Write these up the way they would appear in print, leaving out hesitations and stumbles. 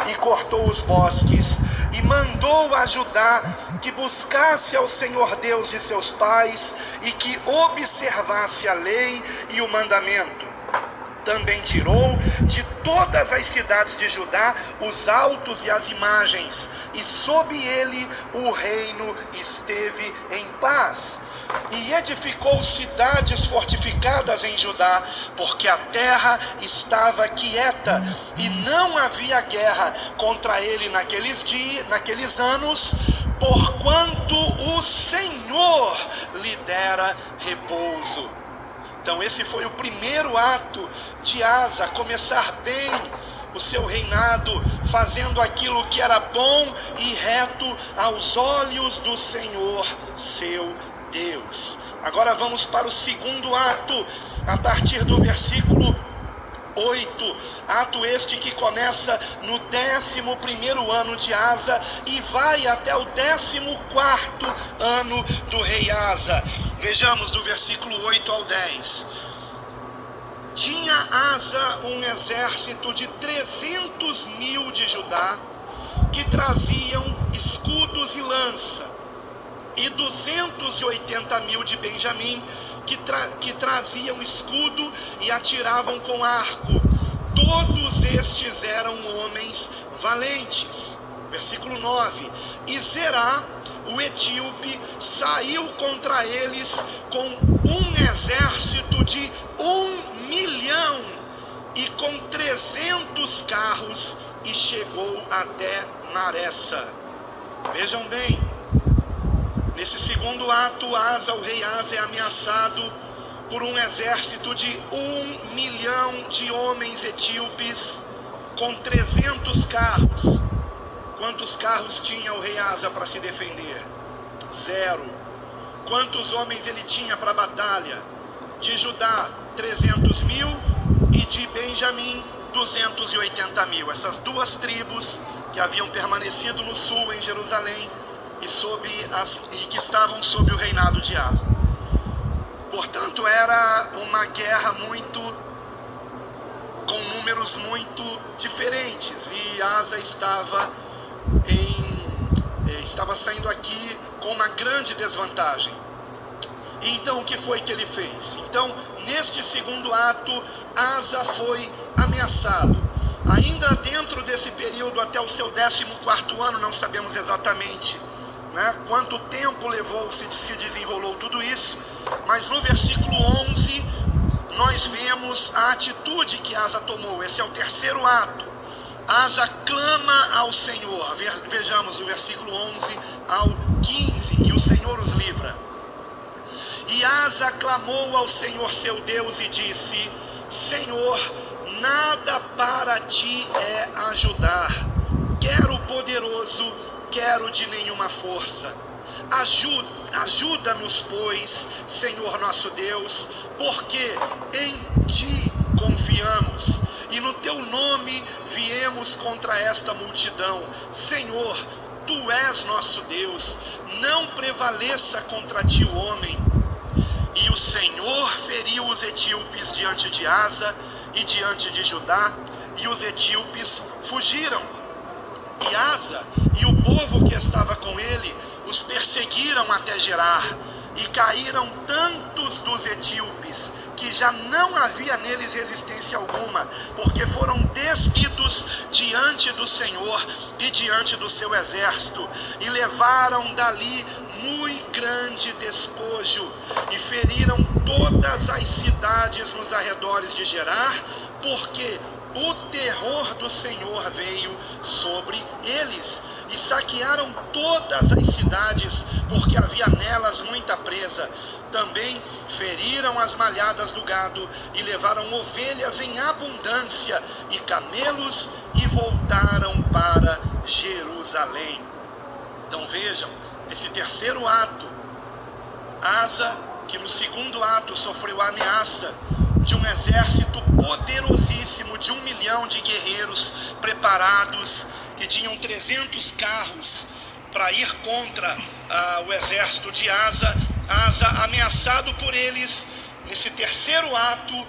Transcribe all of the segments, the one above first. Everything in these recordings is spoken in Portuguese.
e cortou os bosques, e mandou a Judá que buscasse ao Senhor Deus de seus pais, e que observasse a lei e o mandamento. Também tirou de todas as cidades de Judá os altos e as imagens, e sob ele o reino esteve em paz. E edificou cidades fortificadas em Judá, porque a terra estava quieta, e não havia guerra contra ele naqueles anos, porquanto o Senhor lhe dera repouso. Então esse foi o primeiro ato de Asa, começar bem o seu reinado, fazendo aquilo que era bom e reto aos olhos do Senhor, seu Deus. Agora vamos para o segundo ato, a partir do versículo 8, ato este que começa no 11º ano de Asa e vai até o 14º ano do rei Asa. Vejamos do versículo 8 ao 10. Tinha Asa um exército de 300.000 de Judá, que traziam escudos e lança, e 280.000 de Benjamim, que traziam escudo e atiravam com arco. Todos estes eram homens valentes. Versículo 9. E Zerá, o etíope, saiu contra eles com um exército de 1 milhão e com 300 carros, e chegou até Maressa. Vejam bem, nesse segundo ato, Asa, o rei Asa, é ameaçado por um exército de 1 milhão de homens etíopes com 300 carros. Quantos carros tinha o rei Asa para se defender? 0. Quantos homens ele tinha para a batalha? De Judá, 300.000, e de Benjamim, 280.000. Essas duas tribos que haviam permanecido no sul, em Jerusalém, e que estavam sob o reinado de Asa. Portanto, era uma guerra com números muito diferentes, e Asa estava saindo aqui com uma grande desvantagem. Então o que foi que ele fez? Então, neste segundo ato, Asa foi ameaçado. Ainda dentro desse período, até o seu 14º ano, não sabemos exatamente quanto tempo levou, se desenrolou tudo isso, mas no versículo 11 nós vemos a atitude que Asa tomou. Esse é o terceiro ato. Asa clama ao Senhor. Vejamos o versículo 11 ao 15. E o Senhor os livra. E Asa clamou ao Senhor seu Deus e disse: Senhor, nada para ti é ajudar. Quero poderoso, quero de nenhuma força. Ajuda-nos, pois, Senhor nosso Deus, porque em ti confiamos, e no teu nome viemos contra esta multidão. Senhor, tu és nosso Deus, não prevaleça contra ti o homem. E o Senhor feriu os etíopes diante de Asa e diante de Judá, e os etíopes fugiram. E Asa e o povo que estava com ele os perseguiram até Gerar, e caíram tantos dos etíopes que já não havia neles resistência alguma, porque foram despidos diante do Senhor e diante do seu exército, e levaram dali muito grande despojo, e feriram todas as cidades nos arredores de Gerar, porque o terror do Senhor veio sobre eles, e saquearam todas as cidades, porque havia nelas muita presa. Também feriram as malhadas do gado, e levaram ovelhas em abundância, e camelos, e voltaram para Jerusalém. Então vejam, esse terceiro ato, Asa, que no segundo ato sofreu a ameaça de um exército poderosíssimo, de 1 milhão de guerreiros preparados, que tinham 300 carros para ir contra o exército de Asa. Asa, ameaçado por eles, nesse terceiro ato,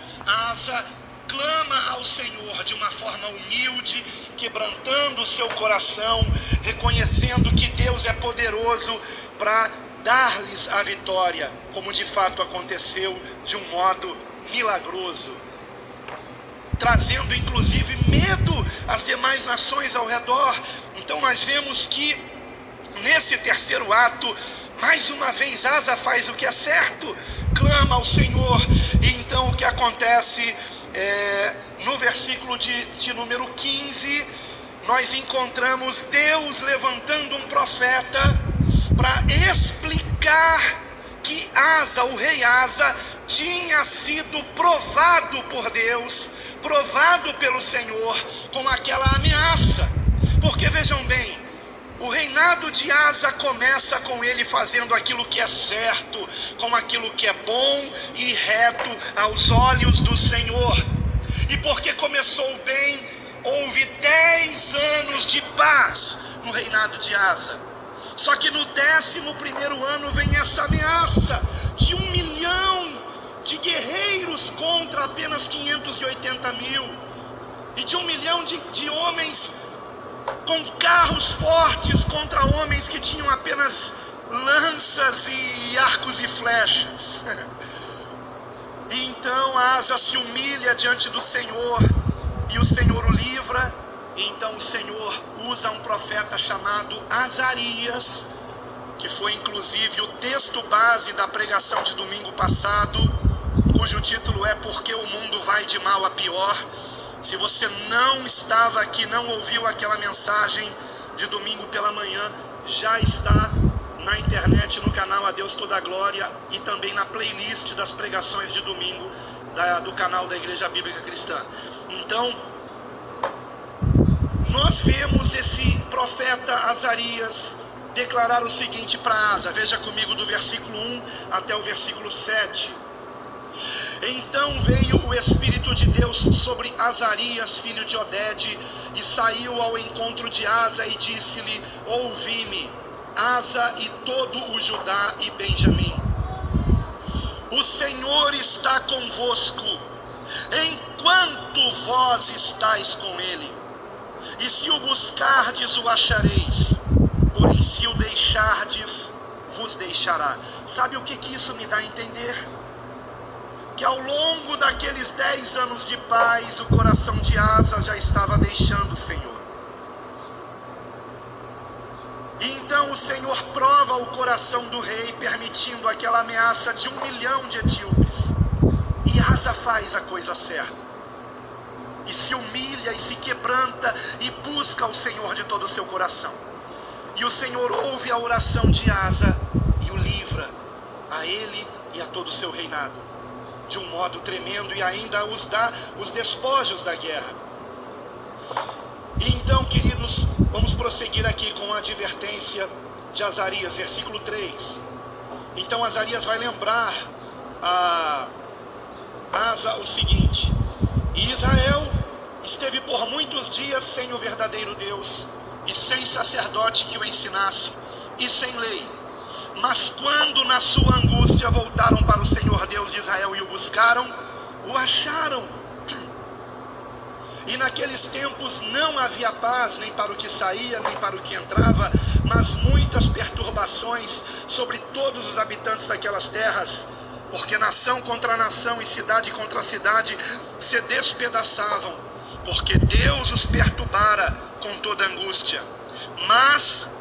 Asa clama ao Senhor de uma forma humilde quebrantando o seu coração, reconhecendo que Deus é poderoso para dar-lhes a vitória, como de fato aconteceu de um modo milagroso, trazendo inclusive medo às demais nações ao redor. Então nós vemos que nesse terceiro ato, mais uma vez Asa faz o que é certo, clama ao Senhor. E então o que acontece no versículo de número 15, nós encontramos Deus levantando um profeta para explicar que Asa, o rei Asa, tinha sido provado por Deus, provado pelo Senhor com aquela ameaça. Porque vejam bem, o reinado de Asa começa com ele fazendo aquilo que é certo, com aquilo que é bom e reto aos olhos do Senhor. E porque começou bem, houve 10 anos de paz no reinado de Asa. Só que no 11º ano vem essa ameaça de 1 milhão de guerreiros contra apenas 580 mil, e de 1 milhão de homens com carros fortes contra homens que tinham apenas lanças e arcos e flechas. E então Asa se humilha diante do Senhor, e o Senhor o livra. E então o Senhor usa um profeta chamado Azarias, que foi inclusive o texto base da pregação de domingo passado, cujo título é Porque o Mundo Vai de Mal a Pior. Se você não estava aqui, não ouviu aquela mensagem de domingo pela manhã, já está na internet, no canal A Deus Toda a Glória, e também na playlist das pregações de domingo do canal da Igreja Bíblica Cristã. Então, nós vemos esse profeta Azarias declarar o seguinte para Asa. Veja comigo do versículo 1 até o versículo 7. Então veio o Espírito de Deus sobre Azarias, filho de Odede, e saiu ao encontro de Asa e disse-lhe: ouvi-me, Asa e todo o Judá e Benjamim. O Senhor está convosco, enquanto vós estáis com ele. E se o buscardes, o achareis, porém se o deixardes, vos deixará. Sabe o que isso me dá a entender? Que ao longo daqueles 10 anos de paz, o coração de Asa já estava deixando o Senhor. E então o Senhor prova o coração do rei, permitindo aquela ameaça de 1 milhão de etíopes. E Asa faz a coisa certa, e se humilha e se quebranta e busca o Senhor de todo o seu coração. E o Senhor ouve a oração de Asa e o livra, a ele e a todo o seu reinado, de um modo tremendo, e ainda os dá os despojos da guerra. E então, queridos, vamos prosseguir aqui com a advertência de Azarias, versículo 3. Então Azarias vai lembrar a Asa o seguinte: e Israel esteve por muitos dias sem o verdadeiro Deus, e sem sacerdote que o ensinasse, e sem lei. Mas quando na sua angústia voltaram para o Senhor Deus de Israel e o buscaram, o acharam. E naqueles tempos não havia paz, nem para o que saía, nem para o que entrava, mas muitas perturbações sobre todos os habitantes daquelas terras, porque nação contra nação e cidade contra cidade se despedaçavam, porque Deus os perturbara com toda angústia. Mas